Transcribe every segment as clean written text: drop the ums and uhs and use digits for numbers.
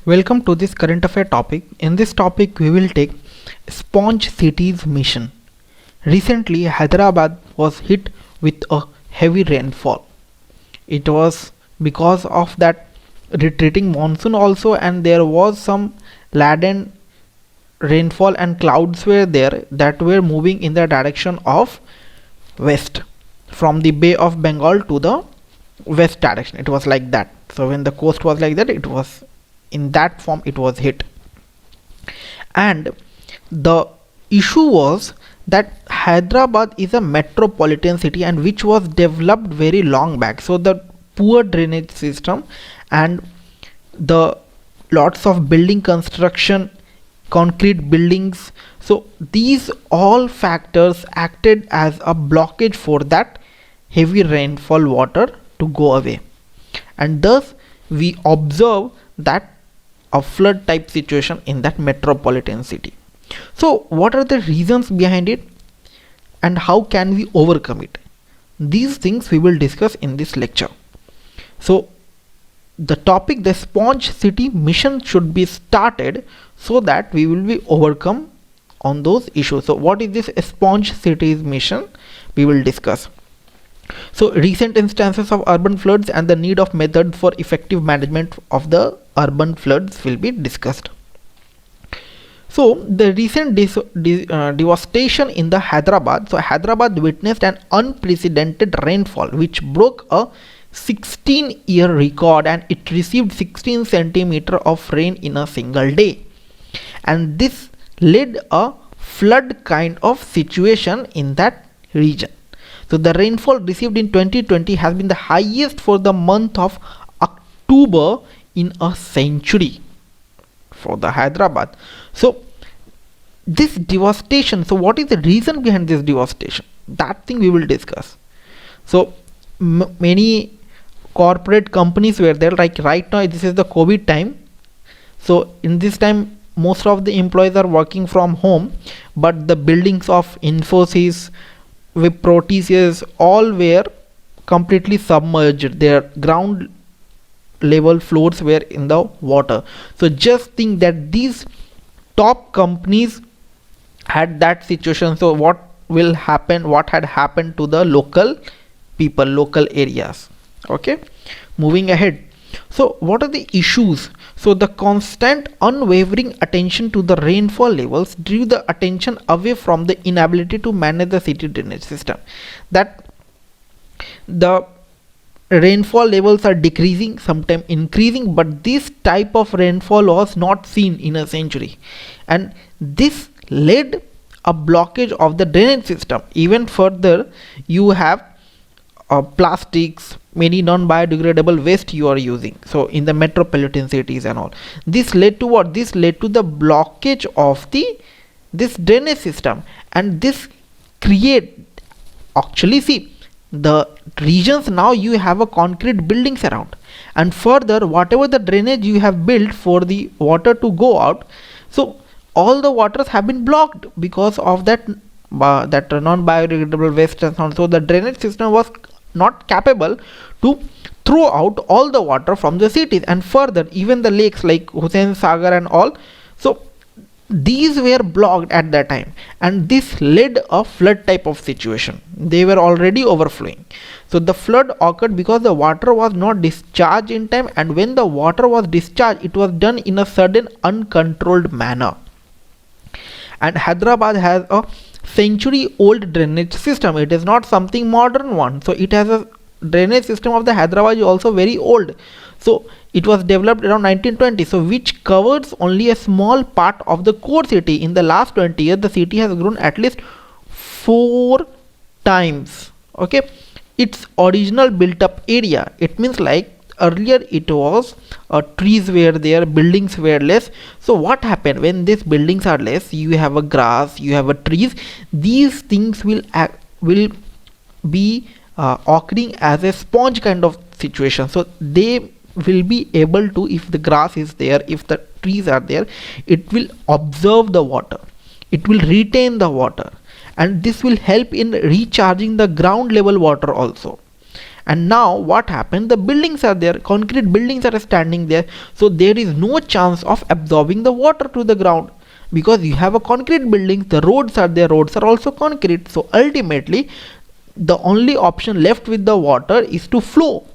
Welcome to this current affair topic. In this topic, we will take Sponge Cities mission. Recently, Hyderabad was hit with a heavy rainfall. It was because of that retreating monsoon also, and there was some laden rainfall and clouds were there that were moving in the direction of west from the Bay of Bengal to the west direction. It was like that. So when the coast was like that, it was in that form it was hit. And the issue was that Hyderabad is a metropolitan city and which was developed very long back. So the poor drainage system and the lots of building construction, concrete buildings, so these all factors acted as a blockage for that heavy rainfall water to go away, and thus we observe that a flood type situation in that metropolitan city. So what are the reasons behind it and how can we overcome it? These things we will discuss in this lecture. So the topic, the Sponge City mission, should be started so that we will be overcome on those issues. So what is this Sponge Cities mission? We will discuss. So recent instances of urban floods and the need of methods for effective management of the urban floods will be discussed. So the recent devastation in the Hyderabad. So Hyderabad witnessed an unprecedented rainfall which broke a 16-year record, and it received 16 centimeter of rain in a single day, and this led a flood kind of situation in that region. So the rainfall received in 2020 has been the highest for the month of October in a century for the Hyderabad. So this devastation, so what is the reason behind this devastation? That thing we will discuss. So many corporate companies were there, like right now this is the COVID time. So in this time most of the employees are working from home, but the buildings of Infosys, Wipro, TCS, all were completely submerged. Their ground level floors were in the water. So just think that these top companies had that situation. So what will happen, what had happened to the local people, local areas? Okay, moving ahead. So what are the issues? So the constant unwavering attention to the rainfall levels drew the attention away from the inability to manage the city drainage system. That the rainfall levels are decreasing, sometimes increasing, but this type of rainfall was not seen in a century, and this led a blockage of the drainage system. Even further, you have plastics, many non-biodegradable waste you are using, so in the metropolitan cities and all. This led to what? This led to the blockage of this drainage system, and this create, actually see, the regions now you have a concrete buildings around, and further whatever the drainage you have built for the water to go out, so all the waters have been blocked because of that non-biodegradable waste and so on. So the drainage system was not capable to throw out all the water from the cities, and further even the lakes like Hussain Sagar and all, so these were blocked at that time, and this led a flood type of situation. They were already overflowing. So the flood occurred because the water was not discharged in time, and when the water was discharged, it was done in a sudden uncontrolled manner. And Hyderabad has a century old drainage system. It is not something modern one. So it has a drainage system of the Hyderabad is also very old. So it was developed around 1920, so which covers only a small part of the core city. In the last 20 years the city has grown at least 4 times. Okay, its original built up area, it means like earlier it was trees were there, buildings were less. So what happened when these buildings are less, you have a grass, you have a trees, these things will be occurring as a sponge kind of situation. So they will be able to, if the grass is there, if the trees are there, it will absorb the water, it will retain the water, and this will help in recharging the ground level water also. And now what happened, the buildings are there, concrete buildings are standing there, so there is no chance of absorbing the water to the ground, because you have a concrete building. The roads are there, roads are also concrete, so ultimately the only option left with the water is to flow.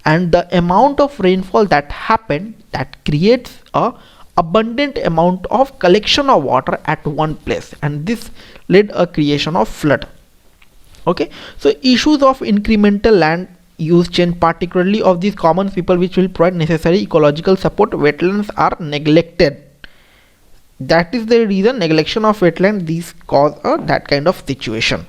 And the amount of rainfall that happened, that creates a abundant amount of collection of water at one place, and this led a creation of flood. Okay, so issues of incremental land use change, particularly of these common people which will provide necessary ecological support, wetlands are neglected. That is the reason, neglection of wetland, these cause that kind of situation.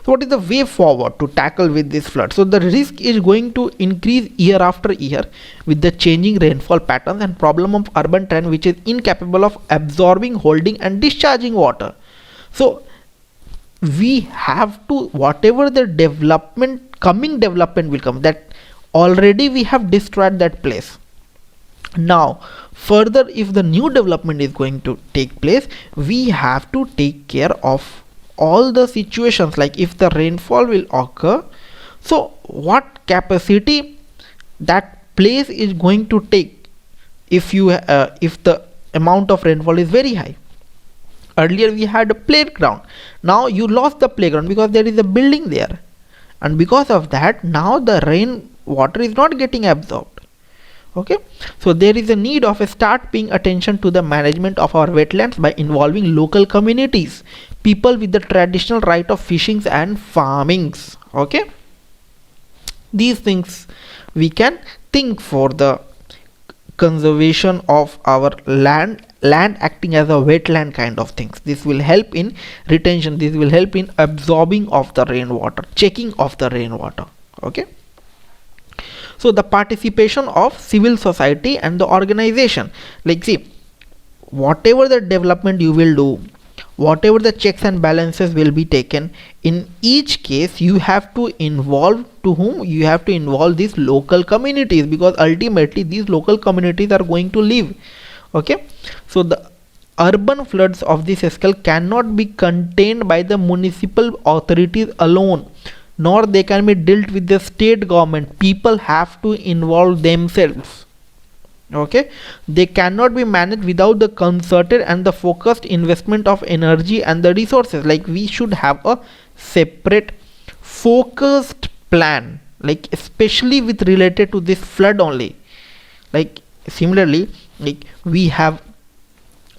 So what is the way forward to tackle with this flood? So the risk is going to increase year after year with the changing rainfall patterns and problem of urban terrain which is incapable of absorbing, holding and discharging water. So we have to, whatever the development, coming development will come, that already we have destroyed that place. Now further, if the new development is going to take place, we have to take care of all the situations, like if the rainfall will occur, so what capacity that place is going to take if you if the amount of rainfall is very high. Earlier we had a playground, now you lost the playground because there is a building there, and because of that now the rain water is not getting absorbed. Okay, so there is a need of a start paying attention to the management of our wetlands by involving local communities, people with the traditional right of fishing and farmings. Okay, these things we can think for the conservation of our land acting as a wetland kind of things. This will help in retention, this will help in absorbing of the rainwater, checking of the rainwater. Okay, so the participation of civil society and the organization, like see, whatever the development you will do, whatever the checks and balances will be taken, in each case you have to involve, to whom you have to involve these local communities, because ultimately these local communities are going to live. Okay, so the urban floods of this scale cannot be contained by the municipal authorities alone, nor they can be dealt with the state government. People have to involve themselves. Okay, they cannot be managed without the concerted and the focused investment of energy and the resources. Like we should have a separate focused plan, like especially with related to this flood only. Like similarly, like we have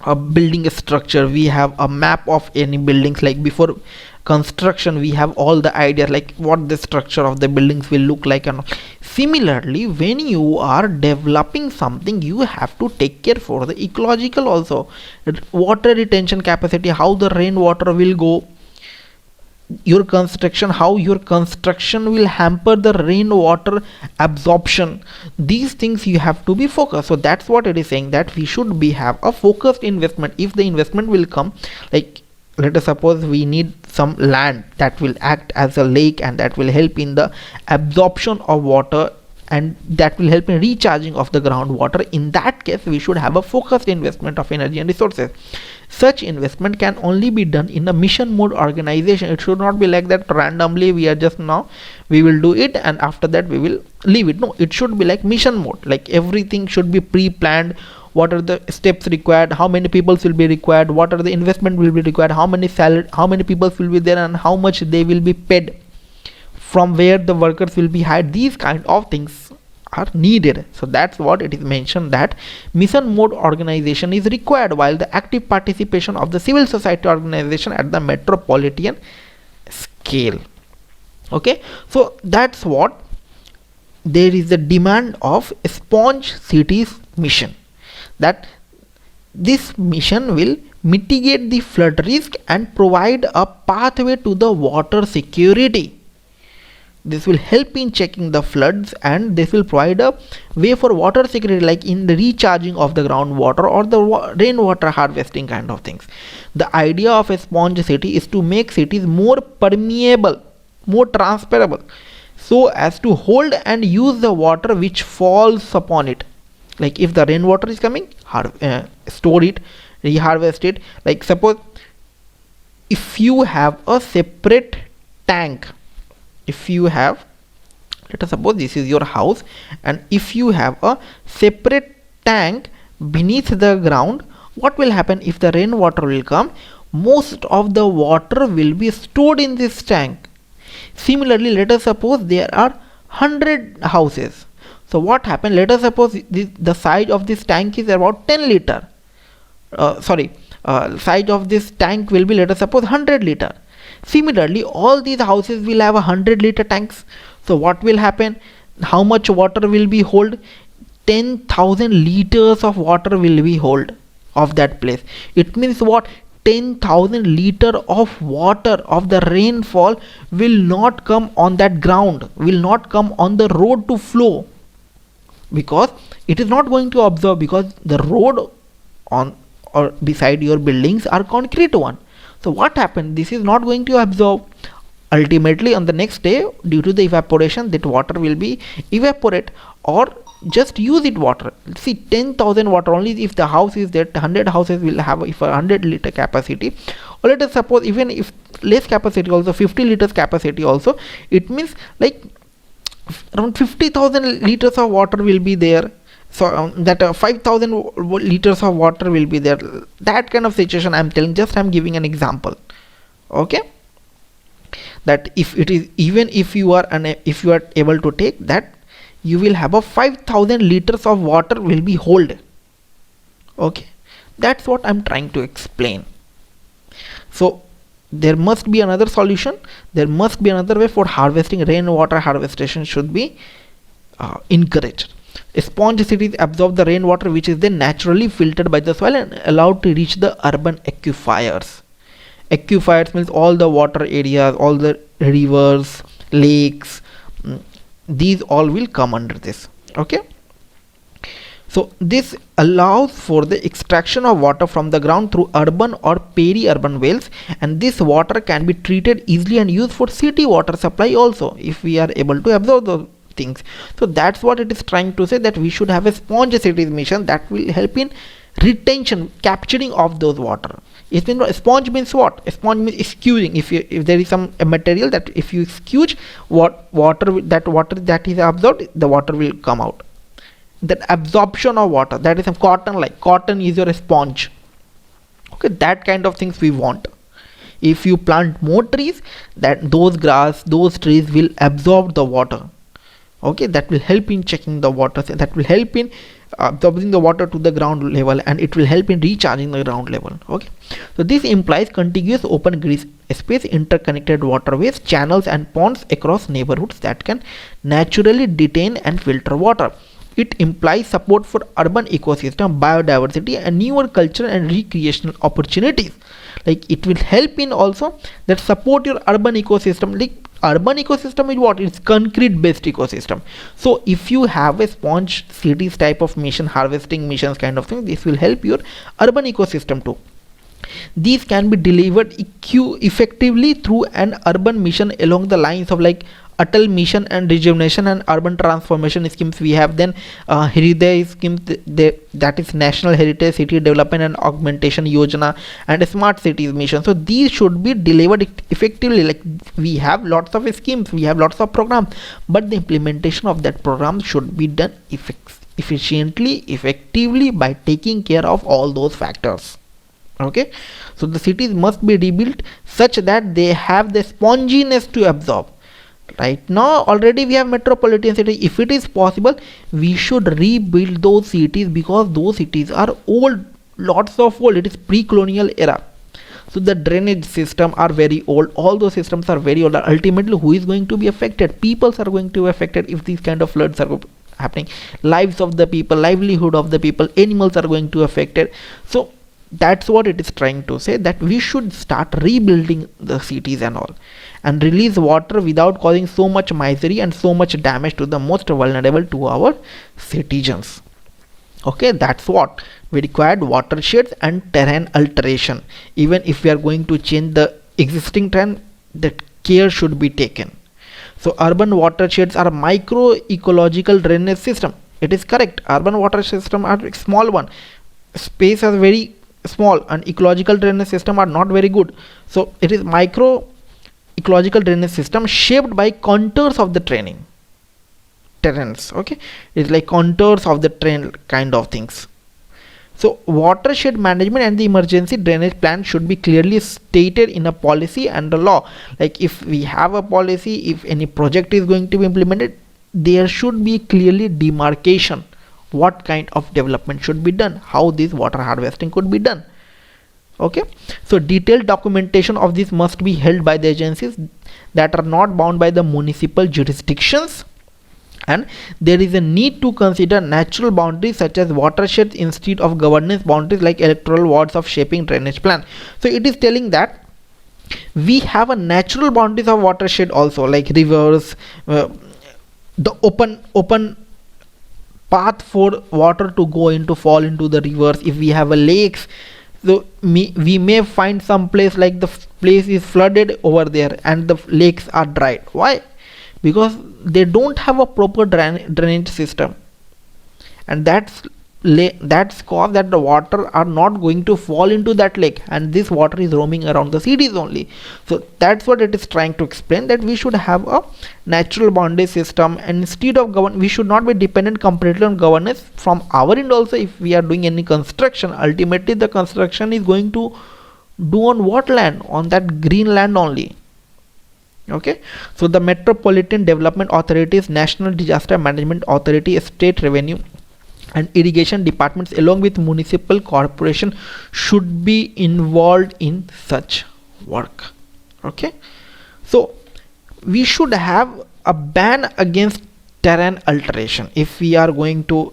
a building structure, we have a map of any buildings, like before construction we have all the ideas like what the structure of the buildings will look like. And similarly, when you are developing something, you have to take care for the ecological also, water retention capacity, how the rainwater will go, your construction, how your construction will hamper the rainwater absorption. These things you have to be focused. So that's what it is saying, that we should be have a focused investment. If the investment will come, like let us suppose we need some land that will act as a lake and that will help in the absorption of water and that will help in recharging of the groundwater. In that case we should have a focused investment of energy and resources. Such investment can only be done in a mission mode organization. It should not be like that randomly we are just now we will do it and after that we will leave it. No, it should be like mission mode, like everything should be pre-planned. What are the steps required, how many people will be required, what are the investment will be required, how many salary, how many people will be there and how much they will be paid, from where the workers will be hired. These kind of things are needed. So that's what it is mentioned, that mission mode organization is required while the active participation of the civil society organization at the metropolitan scale. Okay, so that's what there is a demand of Sponge Cities mission, that this mission will mitigate the flood risk and provide a pathway to the water security. This will help in checking the floods and this will provide a way for water security, like in the recharging of the groundwater or the rainwater harvesting kind of things. The idea of a sponge city is to make cities more permeable, more transferable, so as to hold and use the water which falls upon it. Like if the rainwater is coming, store it, reharvest it. Like suppose if you have a separate tank, if you have Let us suppose this is your house, and if you have a separate tank beneath the ground, what will happen? If the rainwater will come, most of the water will be stored in this tank. Similarly, let us suppose there are 100 houses. So what happened? Let us suppose the size of this tank is about 10 liter. Size of this tank will be, let us suppose, 100 liter. Similarly, all these houses will have 100-liter tanks. So what will happen? How much water will be hold? 10,000 liters of water will be hold of that place. It means what? 10,000 liter of water of the rainfall will not come on that ground, will not come on the road to flow, because it is not going to absorb, because the road on or beside your buildings are concrete one. So what happened? This is not going to absorb. Ultimately, on the next day, due to the evaporation, that water will be evaporate or just use it water. See, 10,000 water only if the house is there. 100 houses will have if 100-liter capacity, or let us suppose even if less capacity also, 50 liters capacity also, it means like around 50,000 liters of water will be there. So that 5,000 liters of water will be there. That kind of situation I'm telling, just I'm giving an example. Okay, that if it is, even if you are able to take that, you will have a 5,000 liters of water will be hold. Okay, that's what I'm trying to explain. So there must be another solution, there must be another way for harvesting. Rainwater harvestation should be encouraged. Sponge cities absorb the rainwater, which is then naturally filtered by the soil and allowed to reach the urban aquifers. Aquifers means all the water areas, all the rivers, lakes, these all will come under this. Okay, so this allows for the extraction of water from the ground through urban or peri-urban wells, and this water can be treated easily and used for city water supply also, if we are able to absorb those things. So that's what it is trying to say, that we should have a sponge cities mission that will help in retention, capturing of those water. It means, sponge means what? A sponge means skewing. If there is some material that if you skew water that is absorbed, the water will come out. That absorption of water, that is some cotton, like cotton is your sponge. Okay, that kind of things we want. If you plant more trees, that those trees will absorb the water. Okay, that will help in checking the water, that will help in absorbing the water to the ground level, and it will help in recharging the ground level. Okay, so this implies contiguous open grid space, interconnected waterways, channels and ponds across neighborhoods that can naturally detain and filter water. It implies support for urban ecosystem, biodiversity and newer cultural and recreational opportunities. Like it will help in also that support your urban ecosystem. Like urban ecosystem is what? It's concrete based ecosystem. So if you have a sponge cities type of mission, harvesting missions kind of thing, this will help your urban ecosystem too. These can be delivered effectively through an urban mission along the lines of like Atal Mission and Rejuvenation and Urban Transformation schemes. We have then Hriday schemes, that is National Heritage City Development and Augmentation Yojana, and Smart Cities Mission. So these should be delivered effectively. Like we have lots of schemes, we have lots of programs, but the implementation of that program should be done efficiently, effectively, by taking care of all those factors. Okay, so the cities must be rebuilt such that they have the sponginess to absorb. Right now already we have metropolitan cities. If it is possible, we should rebuild those cities, because those cities are old, lots of old. It is pre-colonial era, so the drainage system are very old. All those systems are very old. Ultimately, who is going to be affected? Peoples are going to be affected if these kind of floods are happening. Lives of the people, livelihood of the people, animals are going to be affected. So that's what it is trying to say, that we should start rebuilding the cities and all, and release water without causing so much misery and so much damage to the most vulnerable to our citizens. Okay, that's what we required: watersheds and terrain alteration. Even if we are going to change the existing terrain, that care should be taken. So urban watersheds are micro ecological drainage system. It is correct, urban water system are small one, space is very small, and ecological drainage system are not very good. So it is micro ecological drainage system shaped by contours of the terrain. terrains. Okay, it's like contours of the terrain kind of things. So watershed management and the emergency drainage plan should be clearly stated in a policy and a law. Like if we have a policy, if any project is going to be implemented, there should be clearly demarcation what kind of development should be done, how this water harvesting could be done. Okay, so detailed documentation of this must be held by the agencies that are not bound by the municipal jurisdictions, and there is a need to consider natural boundaries such as watersheds instead of governance boundaries like electoral wards of shaping drainage plan. So it is telling that we have a natural boundaries of watershed also, like rivers, the open path for water to go into fall into the rivers. If we have a lakes, so we may find some place like the place is flooded over there and the lakes are dried. Why? Because they don't have a proper drainage system, and that's cause that the water are not going to fall into that lake, and this water is roaming around the cities only. So that's what it is trying to explain, that we should have a natural boundary system, and instead of we should not be dependent completely on governance from our end also. If we are doing any construction, ultimately the construction is going to do on what land? On that green land only. Okay, so the Metropolitan Development Authorities, National Disaster Management Authority, State Revenue and Irrigation departments along with municipal corporation should be involved in such work. Okay, so we should have a ban against terrain alteration if we are going to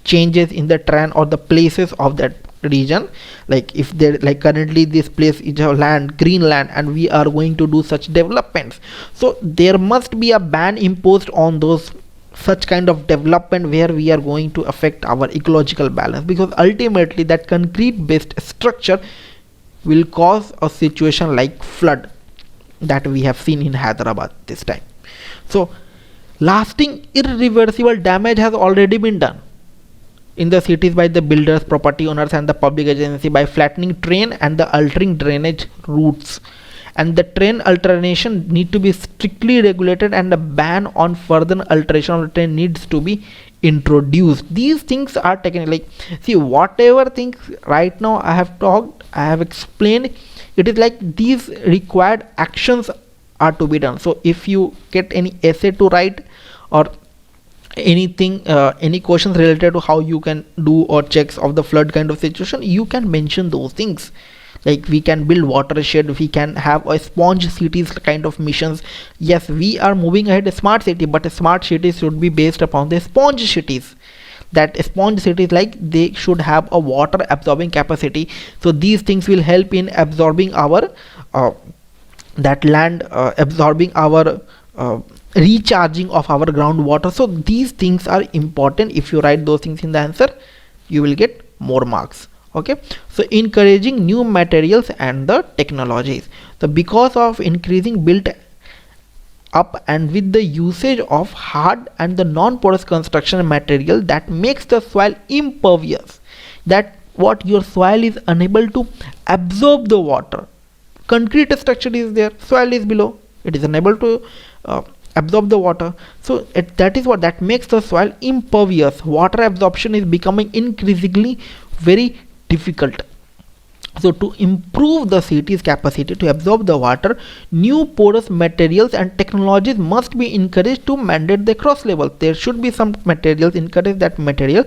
changes in the terrain or the places of that region. Like if there, like currently this place is a land, green land, and we are going to do such developments, so there must be a ban imposed on those such kind of development where we are going to affect our ecological balance, because ultimately that concrete based structure will cause a situation like flood that we have seen in Hyderabad this time. So lasting irreversible damage has already been done in the cities by the builders, property owners and the public agency by flattening terrain and the altering drainage routes, and the terrain alteration need to be strictly regulated, and a ban on further alteration of the terrain needs to be introduced. These things are taken, like see whatever things right now I have talked, I have explained, it is like these required actions are to be done. So if you get any essay to write or anything, any questions related to how you can do or checks of the flood kind of situation, you can mention those things. Like we can build watershed, we can have a sponge cities kind of missions. Yes, we are moving ahead a smart city, but a smart cities should be based upon the sponge cities. That sponge cities, like they should have a water absorbing capacity, so these things will help in absorbing our that land, absorbing our recharging of our groundwater. So these things are important. If you write those things in the answer, you will get more marks. Okay, so encouraging new materials and the technologies. So because of increasing built up and with the usage of hard and the non-porous construction material that makes the soil impervious, that what your soil is unable to absorb the water. Concrete structure is there, soil is below, it is unable to absorb the water. So that is what that makes the soil impervious. Water absorption is becoming increasingly very difficult. So to improve the city's capacity to absorb the water, new porous materials and technologies must be encouraged to mandate the cross level. There should be some materials, encourage that material,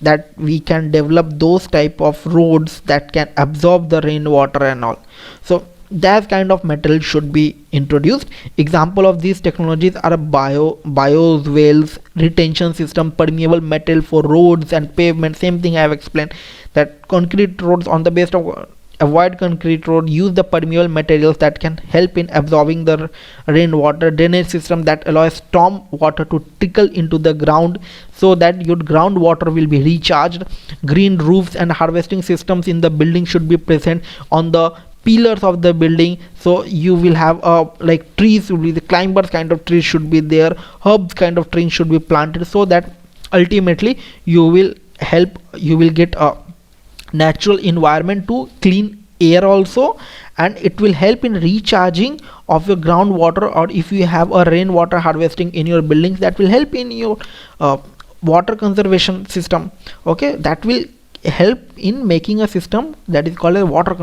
that we can develop those type of roads that can absorb the rainwater and all. So that kind of material should be introduced. Example of these technologies are bioswales, retention system, permeable metal for roads and pavement. Same thing I have explained, that concrete roads, on the base of avoid concrete road, use the permeable materials that can help in absorbing the rainwater. Drainage system that allows storm water to trickle into the ground so that your groundwater will be recharged. Green roofs and harvesting systems in the building should be present on the pillars of the building, so you will have like trees will be, the climbers kind of trees should be there, herbs kind of trees should be planted, so that ultimately you will get a natural environment to clean air also, and it will help in recharging of your groundwater, or if you have a rainwater harvesting in your buildings, that will help in your water conservation system. Okay, that will help in making a system that is called a water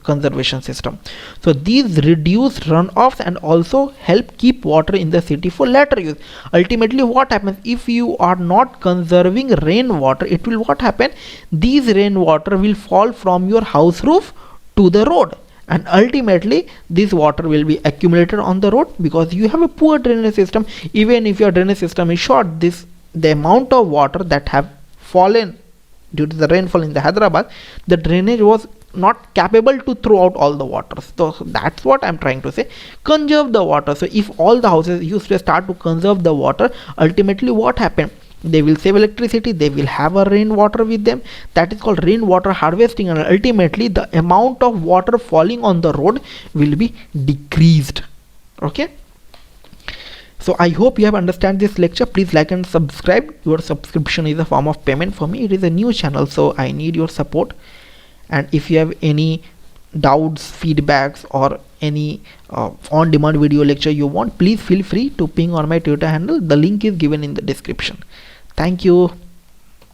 conservation system. So these reduce runoffs and also help keep water in the city for later use. Ultimately, what happens if you are not conserving rainwater, it will what happen, these rainwater will fall from your house roof to the road, and ultimately this water will be accumulated on the road because you have a poor drainage system. Even if your drainage system is short, the amount of water that have fallen due to the rainfall in the Hyderabad, the drainage was not capable to throw out all the water. So that's what I'm trying to say, conserve the water. So if all the houses used to start to conserve the water, ultimately what happened, they will save electricity, they will have a rainwater with them, that is called rainwater harvesting, and ultimately the amount of water falling on the road will be decreased. Okay, so I hope you have understand this lecture. Please like and subscribe. Your subscription is a form of payment for me. It is a new channel, so I need your support. And if you have any doubts, feedbacks, or any on demand video lecture you want, please feel free to ping on my Twitter handle. The link is given in the description. Thank you.